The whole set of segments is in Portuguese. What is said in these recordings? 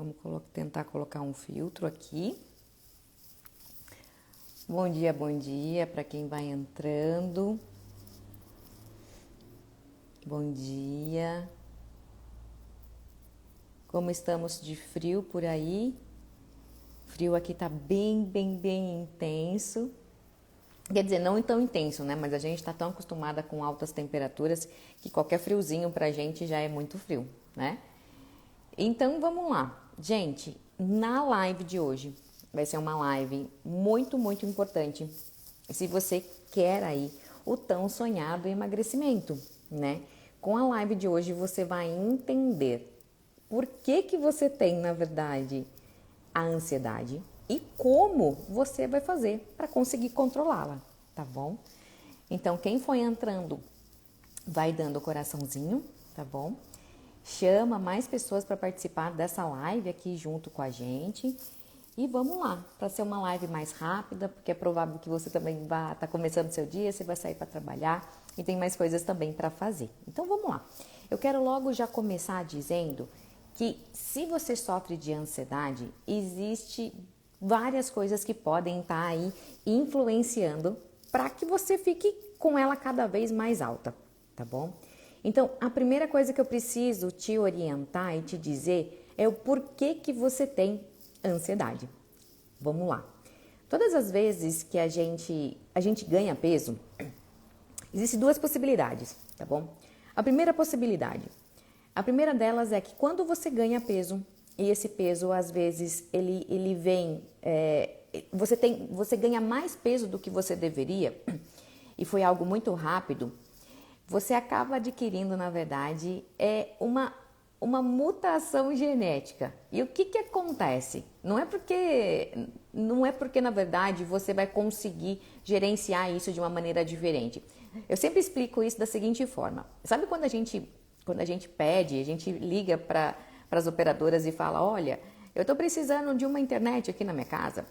Vamos tentar colocar um filtro aqui. Bom dia para quem vai entrando. Bom dia. Como estamos de frio por aí? O frio aqui tá bem intenso. Quer dizer, não tão intenso, né? Mas a gente tá tão acostumada com altas temperaturas que qualquer friozinho pra gente já é muito frio, né? Então, vamos lá. Gente, na live de hoje, vai ser uma live muito importante se você quer aí o tão sonhado emagrecimento, né? Com a live de hoje, você vai entender por que você tem, na verdade, a ansiedade e como você vai fazer para conseguir controlá-la, tá bom? Então, quem foi entrando, vai dando o coraçãozinho, tá bom? Chama mais pessoas para participar dessa live aqui junto com a gente. E vamos lá, para ser uma live mais rápida, porque é provável que você também vá estar começando o seu dia, você vai sair para trabalhar e tem mais coisas também para fazer. Então vamos lá. Eu quero logo já começar dizendo que se você sofre de ansiedade, existe várias coisas que podem estar aí influenciando para que você fique com ela cada vez mais alta, tá bom? Então, a primeira coisa que eu preciso te orientar e te dizer é o porquê que você tem ansiedade. Vamos lá. Todas as vezes que a gente ganha peso, existem duas possibilidades, tá bom? A primeira delas é que quando você ganha peso, e esse peso às vezes ele vem, você ganha mais peso do que você deveria, e foi algo muito rápido, você acaba adquirindo, na verdade, uma mutação genética. E o que acontece? Não é porque, na verdade, você vai conseguir gerenciar isso de uma maneira diferente. Eu sempre explico isso da seguinte forma. Sabe quando a gente pede, a gente liga para as operadoras e fala, olha, eu estou precisando de uma internet aqui na minha casa.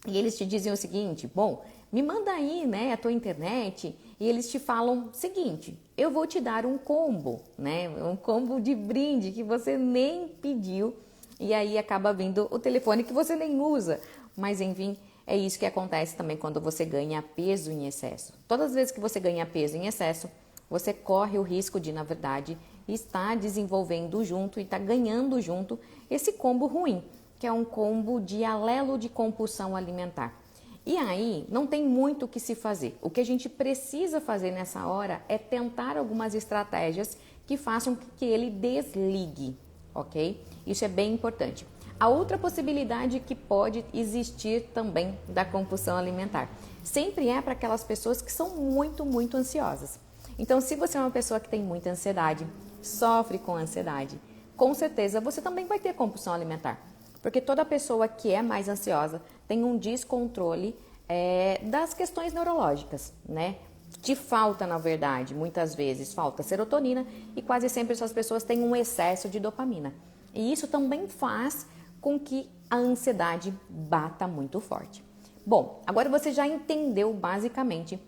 E eles te dizem o seguinte, bom, me manda aí, né, a tua internet, e eles te falam o seguinte, eu vou te dar um combo, né, um combo de brinde que você nem pediu, e aí acaba vindo o telefone que você nem usa, mas enfim, é isso que acontece também quando você ganha peso em excesso. Todas as vezes que você ganha peso em excesso, você corre o risco de, na verdade, estar desenvolvendo junto e estar ganhando junto esse combo ruim, que é um combo de alelo de compulsão alimentar. E aí, não tem muito o que se fazer. O que a gente precisa fazer nessa hora é tentar algumas estratégias que façam que ele desligue, ok? Isso é bem importante. A outra possibilidade que pode existir também da compulsão alimentar sempre é para aquelas pessoas que são muito ansiosas. Então, se você é uma pessoa que tem muita ansiedade, sofre com ansiedade, com certeza você também vai ter compulsão alimentar. Porque toda pessoa que é mais ansiosa tem um descontrole das questões neurológicas, né? Te falta, na verdade, muitas vezes falta serotonina e quase sempre essas pessoas têm um excesso de dopamina. E isso também faz com que a ansiedade bata muito forte. Bom, agora você já entendeu basicamente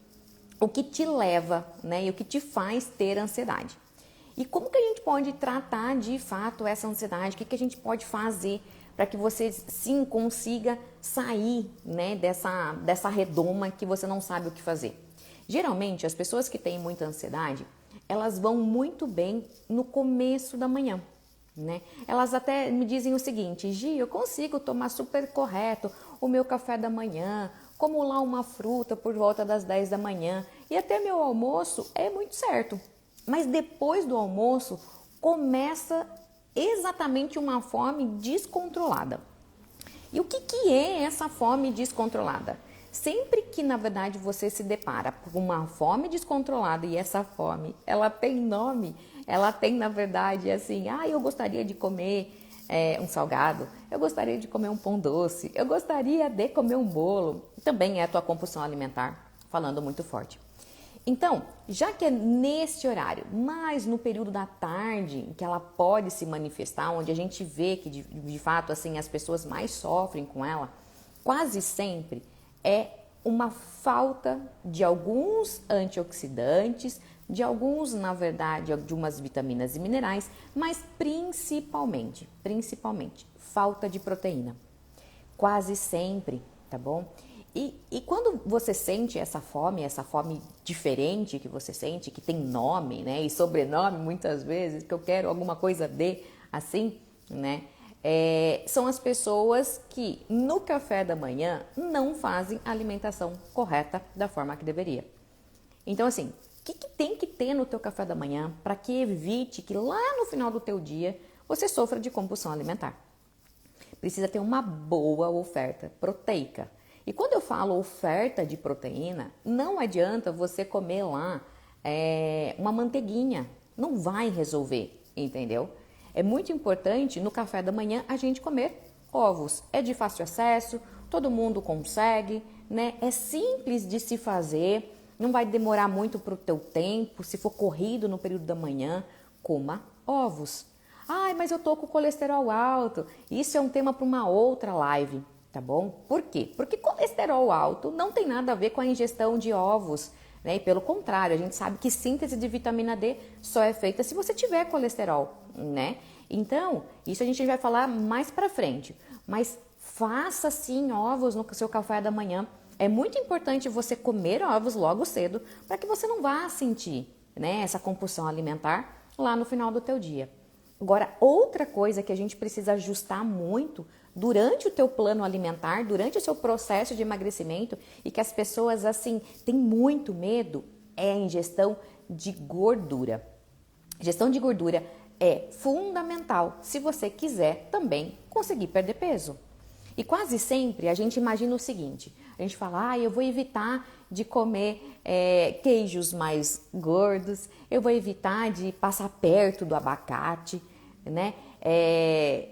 o que te leva, né? E o que te faz ter ansiedade. E como que a gente pode tratar de fato essa ansiedade? O que a gente pode fazer para que você sim consiga sair, né, dessa redoma que você não sabe o que fazer. Geralmente, as pessoas que têm muita ansiedade, elas vão muito bem no começo da manhã, né? Elas até me dizem o seguinte, Gi, eu consigo tomar super correto o meu café da manhã, como lá uma fruta por volta das 10 da manhã e até meu almoço é muito certo. Mas depois do almoço, começa exatamente uma fome descontrolada. E o que é essa fome descontrolada? Sempre que, na verdade, você se depara com uma fome descontrolada e essa fome, ela tem nome, ela tem, na verdade, assim, eu gostaria de comer um salgado, eu gostaria de comer um pão doce, eu gostaria de comer um bolo. Também é a tua compulsão alimentar, falando muito forte. Então, já que é nesse horário, mas no período da tarde, em que ela pode se manifestar, onde a gente vê que de fato assim as pessoas mais sofrem com ela, quase sempre é uma falta de alguns antioxidantes, de alguns, na verdade, de umas vitaminas e minerais, mas principalmente, falta de proteína. Quase sempre, tá bom? E quando você sente essa fome diferente que você sente, que tem nome, né? E sobrenome muitas vezes, que eu quero alguma coisa assim, né? São as pessoas que no café da manhã não fazem a alimentação correta da forma que deveria. Então, assim, o que tem que ter no teu café da manhã para que evite que lá no final do teu dia você sofra de compulsão alimentar? Precisa ter uma boa oferta proteica. E quando eu falo oferta de proteína, não adianta você comer lá uma manteiguinha. Não vai resolver, entendeu? É muito importante no café da manhã a gente comer ovos. É de fácil acesso, todo mundo consegue, né? É simples de se fazer, não vai demorar muito para o teu tempo. Se for corrido no período da manhã, coma ovos. Ai, mas eu tô com colesterol alto. Isso é um tema para uma outra live, tá bom? Por quê? Porque colesterol alto não tem nada a ver com a ingestão de ovos, né? E pelo contrário, a gente sabe que síntese de vitamina D só é feita se você tiver colesterol, né? Então, isso a gente vai falar mais pra frente. Mas faça sim ovos no seu café da manhã. É muito importante você comer ovos logo cedo para que você não vá sentir, né, essa compulsão alimentar lá no final do teu dia. Agora, outra coisa que a gente precisa ajustar muito durante o teu plano alimentar, durante o seu processo de emagrecimento e que as pessoas, assim, têm muito medo, é a ingestão de gordura. Ingestão de gordura é fundamental se você quiser também conseguir perder peso. E quase sempre a gente imagina o seguinte, a gente fala, eu vou evitar de comer queijos mais gordos, eu vou evitar de passar perto do abacate, né?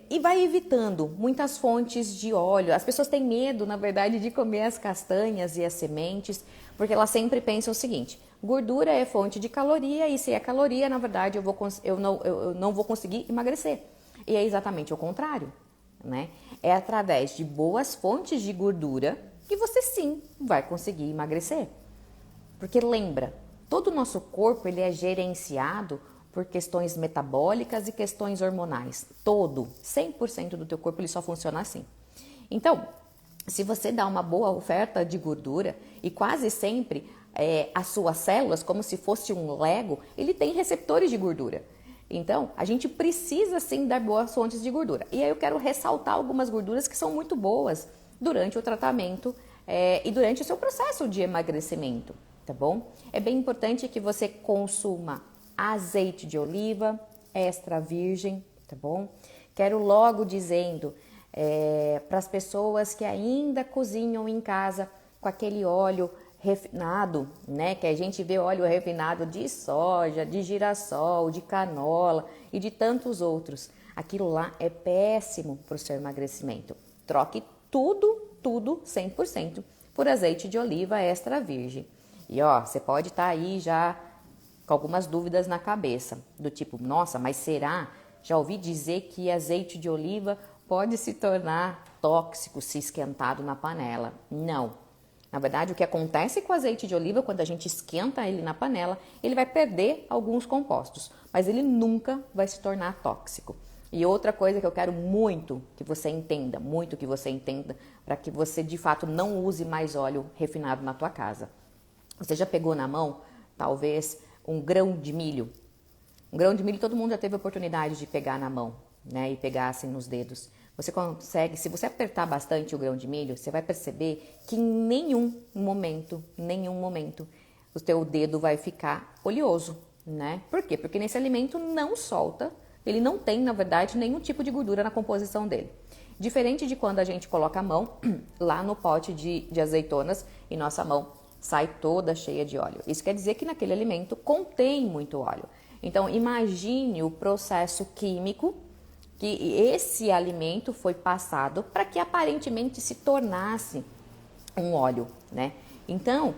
E vai evitando muitas fontes de óleo. As pessoas têm medo, na verdade, de comer as castanhas e as sementes, porque elas sempre pensam o seguinte, gordura é fonte de caloria e se é caloria, na verdade, eu não vou conseguir emagrecer. E é exatamente o contrário, né? É através de boas fontes de gordura que você sim vai conseguir emagrecer. Porque lembra, todo o nosso corpo ele é gerenciado por questões metabólicas e questões hormonais. Todo, 100% do teu corpo ele só funciona assim. Então, se você dá uma boa oferta de gordura e quase sempre as suas células, como se fosse um Lego, ele tem receptores de gordura. Então, a gente precisa sim dar boas fontes de gordura. E aí eu quero ressaltar algumas gorduras que são muito boas durante o tratamento e durante o seu processo de emagrecimento, tá bom? É bem importante que você consuma azeite de oliva extra virgem, tá bom? Quero logo dizendo para as pessoas que ainda cozinham em casa com aquele óleo refinado, né? Que a gente vê óleo refinado de soja, de girassol, de canola e de tantos outros. Aquilo lá é péssimo para o seu emagrecimento. Troque tudo 100% por azeite de oliva extra virgem. E ó, você pode estar aí já com algumas dúvidas na cabeça, do tipo, nossa, mas será? Já ouvi dizer que azeite de oliva pode se tornar tóxico se esquentado na panela. Não. Na verdade, o que acontece com o azeite de oliva, quando a gente esquenta ele na panela, ele vai perder alguns compostos, mas ele nunca vai se tornar tóxico. E outra coisa que eu quero muito que você entenda, para que você de fato não use mais óleo refinado na tua casa. Você já pegou na mão, talvez, um grão de milho? Um grão de milho todo mundo já teve a oportunidade de pegar na mão, né? E pegar assim nos dedos. Você consegue, se você apertar bastante o grão de milho, você vai perceber que em nenhum momento, o teu dedo vai ficar oleoso, né? Por quê? Porque nesse alimento não solta, ele não tem, na verdade, nenhum tipo de gordura na composição dele. Diferente de quando a gente coloca a mão lá no pote de azeitonas e nossa mão sai toda cheia de óleo. Isso quer dizer que naquele alimento contém muito óleo. Então, imagine o processo químico que esse alimento foi passado para que aparentemente se tornasse um óleo, né? Então,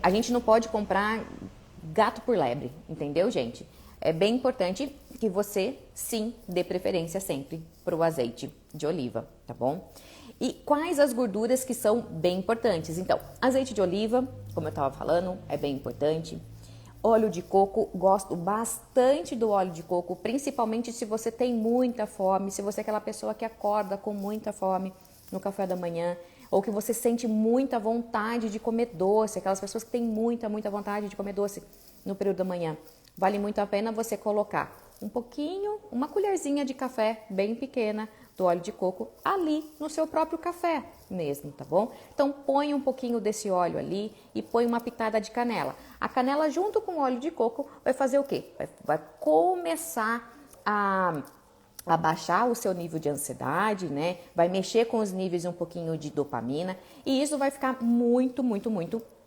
a gente não pode comprar gato por lebre, entendeu, gente? É bem importante que você, sim, dê preferência sempre para o azeite de oliva, tá bom? E quais as gorduras que são bem importantes? Então, azeite de oliva, como eu estava falando, é bem importante. Óleo de coco, gosto bastante do óleo de coco, principalmente se você tem muita fome, se você é aquela pessoa que acorda com muita fome no café da manhã, ou que você sente muita vontade de comer doce, aquelas pessoas que têm muita vontade de comer doce no período da manhã. Vale muito a pena você colocar um pouquinho, uma colherzinha de café bem pequena do óleo de coco ali no seu próprio café mesmo, tá bom? Então põe um pouquinho desse óleo ali e põe uma pitada de canela. A canela junto com o óleo de coco vai fazer o quê? Vai começar a baixar o seu nível de ansiedade, né? Vai mexer com os níveis um pouquinho de dopamina e isso vai ficar muito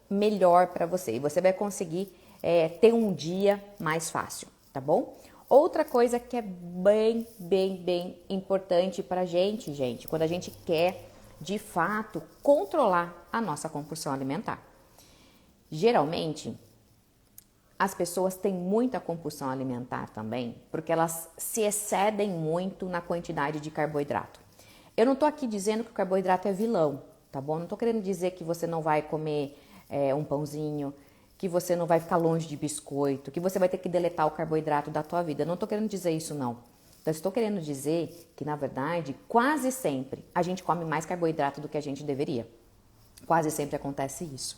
melhor para você. E você vai conseguir ter um dia mais fácil, tá bom? Outra coisa que é bem importante pra gente, quando a gente quer, de fato, controlar a nossa compulsão alimentar. Geralmente, as pessoas têm muita compulsão alimentar também, porque elas se excedem muito na quantidade de carboidrato. Eu não tô aqui dizendo que o carboidrato é vilão, tá bom? Não tô querendo dizer que você não vai comer um pãozinho, que você não vai ficar longe de biscoito, que você vai ter que deletar o carboidrato da tua vida. Eu não estou querendo dizer isso, não. Então, estou querendo dizer que, na verdade, quase sempre a gente come mais carboidrato do que a gente deveria. Quase sempre acontece isso.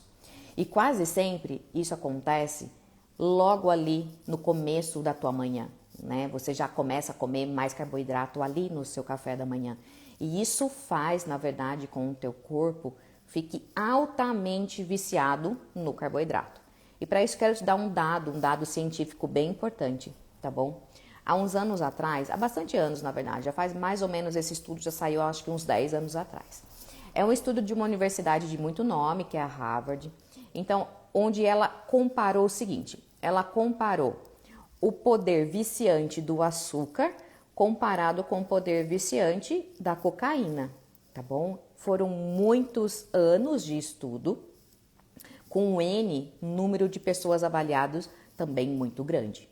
E quase sempre isso acontece logo ali no começo da tua manhã, né? Você já começa a comer mais carboidrato ali no seu café da manhã. E isso faz, na verdade, com o teu corpo fique altamente viciado no carboidrato. E para isso quero te dar um dado científico bem importante, tá bom? Há uns anos atrás, há bastante anos na verdade, já faz mais ou menos esse estudo, já saiu acho que uns 10 anos atrás. É um estudo de uma universidade de muito nome, que é a Harvard. Então, onde ela comparou o seguinte, ela comparou o poder viciante do açúcar comparado com o poder viciante da cocaína, tá bom? Foram muitos anos de estudo, com um número de pessoas avaliados também muito grande.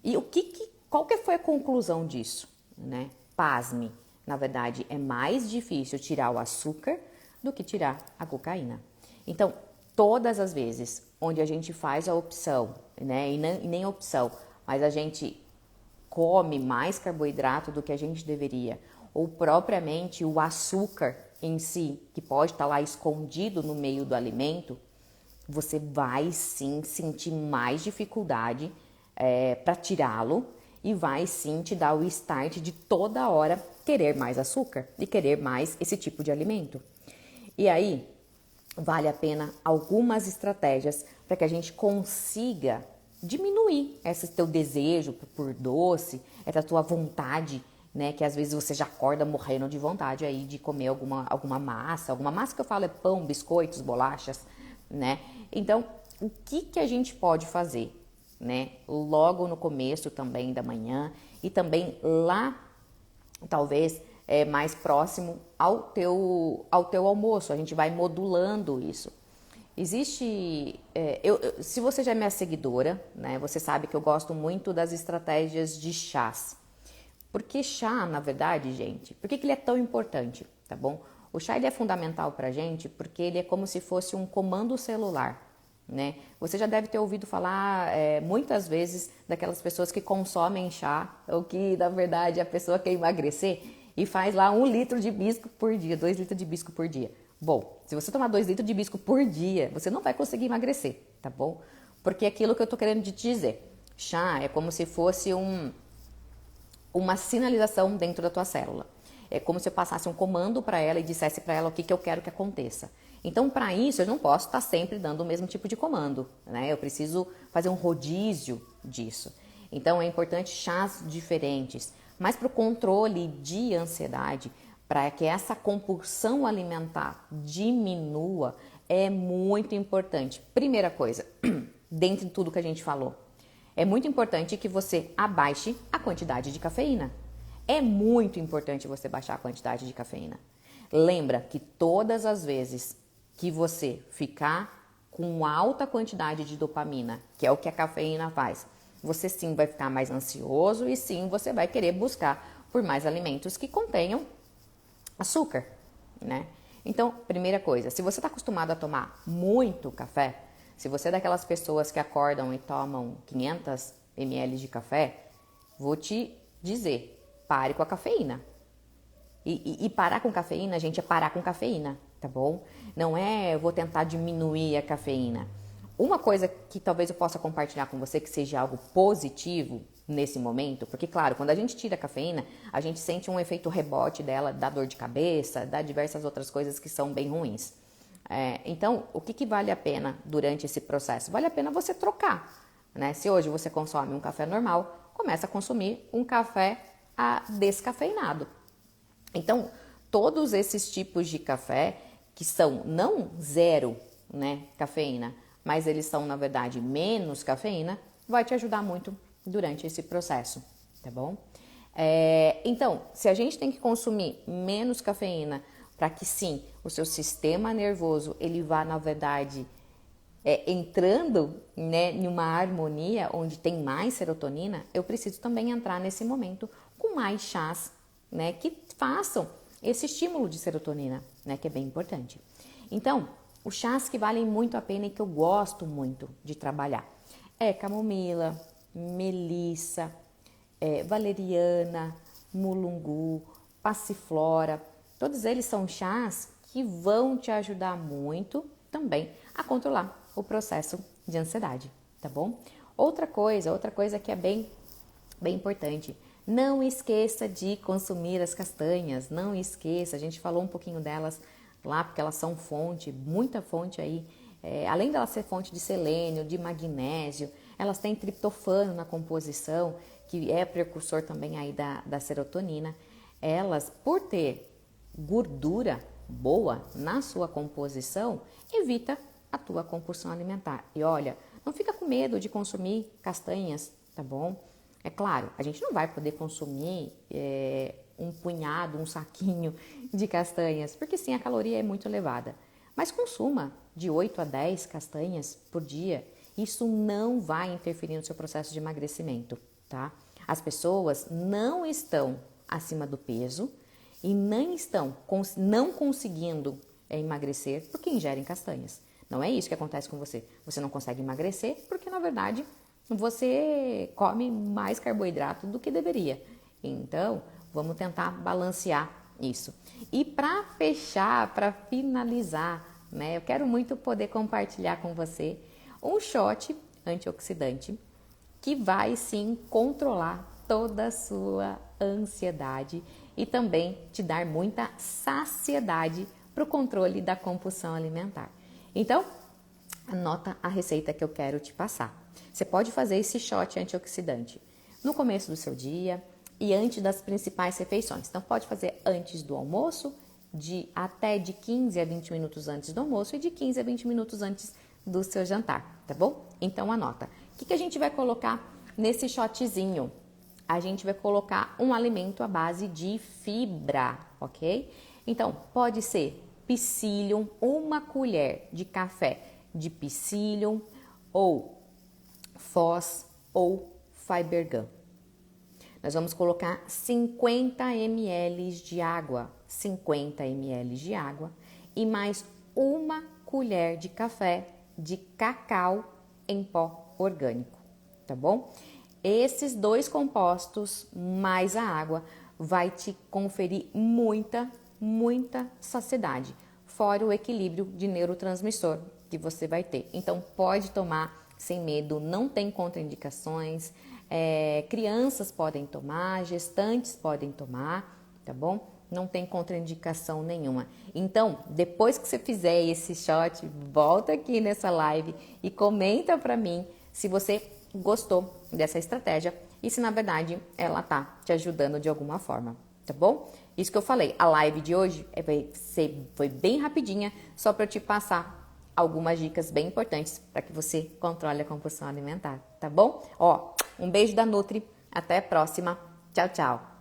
E qual que foi a conclusão disso, né? Pasme, na verdade é mais difícil tirar o açúcar do que tirar a cocaína. Então, todas as vezes onde a gente faz a opção, né? E nem opção, mas a gente come mais carboidrato do que a gente deveria, ou propriamente o açúcar em si, que pode estar lá escondido no meio do alimento, você vai sim sentir mais dificuldade para tirá-lo e vai sim te dar o start de toda hora querer mais açúcar e querer mais esse tipo de alimento. E aí, vale a pena algumas estratégias para que a gente consiga diminuir esse teu desejo por doce, essa tua vontade, né? Que às vezes você já acorda morrendo de vontade aí de comer alguma massa. Alguma massa que eu falo é pão, biscoitos, bolachas, né? Então, o que a gente pode fazer, né? Logo no começo também da manhã e também lá, talvez, mais próximo ao teu almoço. A gente vai modulando isso. Existe, se você já é minha seguidora, né? Você sabe que eu gosto muito das estratégias de chás. Porque chá, na verdade, gente, por que ele é tão importante, tá bom? O chá ele é fundamental pra gente porque ele é como se fosse um comando celular, né? Você já deve ter ouvido falar muitas vezes daquelas pessoas que consomem chá ou que, na verdade, a pessoa quer emagrecer e faz lá 1 litro de hibisco por dia, 2 litros de hibisco por dia. Bom, se você tomar 2 litros de hibisco por dia, você não vai conseguir emagrecer, tá bom? Porque é aquilo que eu tô querendo te dizer. Chá é como se fosse uma sinalização dentro da tua célula. É como se eu passasse um comando para ela e dissesse para ela o que eu quero que aconteça. Então, para isso, eu não posso estar sempre dando o mesmo tipo de comando, né? Eu preciso fazer um rodízio disso. Então, é importante chás diferentes. Mas para o controle de ansiedade, para que essa compulsão alimentar diminua, é muito importante. Primeira coisa, dentro de tudo que a gente falou, é muito importante que você abaixe a quantidade de cafeína. É muito importante você baixar a quantidade de cafeína. Lembra que todas as vezes que você ficar com alta quantidade de dopamina, que é o que a cafeína faz, você sim vai ficar mais ansioso e sim você vai querer buscar por mais alimentos que contenham açúcar, né? Então, primeira coisa, se você está acostumado a tomar muito café, Se você é daquelas pessoas que acordam e tomam 500 ml de café, vou te dizer, pare com a cafeína. E parar com cafeína, gente, é parar com cafeína, tá bom? Não é eu vou tentar diminuir a cafeína. Uma coisa que talvez eu possa compartilhar com você que seja algo positivo nesse momento, porque claro, quando a gente tira a cafeína, a gente sente um efeito rebote dela, dá dor de cabeça, dá diversas outras coisas que são bem ruins. Então, o que vale a pena durante esse processo? Vale a pena você trocar, né? Se hoje você consome um café normal, começa a consumir um café descafeinado. Então, todos esses tipos de café que são não zero, né, cafeína, mas eles são, na verdade, menos cafeína, vai te ajudar muito durante esse processo, tá bom? Então, se a gente tem que consumir menos cafeína para que sim, o seu sistema nervoso, ele vá, na verdade, entrando, né, em uma harmonia onde tem mais serotonina, eu preciso também entrar nesse momento com mais chás, né, que façam esse estímulo de serotonina, né, que é bem importante. Então, os chás que valem muito a pena e que eu gosto muito de trabalhar é camomila, melissa, valeriana, mulungu, passiflora. Todos eles são chás que vão te ajudar muito também a controlar o processo de ansiedade, tá bom? Outra coisa que é bem importante, não esqueça de consumir as castanhas, não esqueça, a gente falou um pouquinho delas lá, porque elas são muita fonte aí, além delas ser fonte de selênio, de magnésio, elas têm triptofano na composição, que é precursor também aí da serotonina. Elas, por ter gordura boa na sua composição, evita a tua compulsão alimentar. E olha, não fica com medo de consumir castanhas, tá bom? É claro, a gente não vai poder consumir um punhado, um saquinho de castanhas, porque sim, a caloria é muito elevada. Mas consuma de 8 a 10 castanhas por dia. Isso não vai interferir no seu processo de emagrecimento, tá? As pessoas não estão acima do peso e nem estão não conseguindo emagrecer porque ingerem castanhas. Não é isso que acontece com você. Você não consegue emagrecer porque, na verdade, você come mais carboidrato do que deveria. Então, vamos tentar balancear isso. E para fechar, para finalizar, né, eu quero muito poder compartilhar com você um shot antioxidante que vai sim controlar toda a sua ansiedade e também te dar muita saciedade para o controle da compulsão alimentar. Então, anota a receita que eu quero te passar. Você pode fazer esse shot antioxidante no começo do seu dia e antes das principais refeições. Então, pode fazer antes do almoço, até de 15 a 20 minutos antes do almoço e de 15 a 20 minutos antes do seu jantar, tá bom? Então, anota. O que a gente vai colocar nesse shotzinho? A gente vai colocar um alimento à base de fibra, ok? Então, pode ser psyllium, uma colher de café de psyllium, ou Foz ou Fibergum. Nós vamos colocar 50 ml de água, 50 ml de água e mais uma colher de café de cacau em pó orgânico, tá bom? Esses dois compostos mais a água vai te conferir muita saciedade, fora o equilíbrio de neurotransmissor que você vai ter. Então pode tomar sem medo, não tem contraindicações, crianças podem tomar, gestantes podem tomar, tá bom? Não tem contraindicação nenhuma. Então, depois que você fizer esse shot, volta aqui nessa live e comenta pra mim se você gostou dessa estratégia e se na verdade ela tá te ajudando de alguma forma, tá bom? Isso que eu falei, a live de hoje foi bem rapidinha, só para eu te passar algumas dicas bem importantes para que você controle a compulsão alimentar, tá bom? Ó, um beijo da Nutri, até a próxima, tchau, tchau!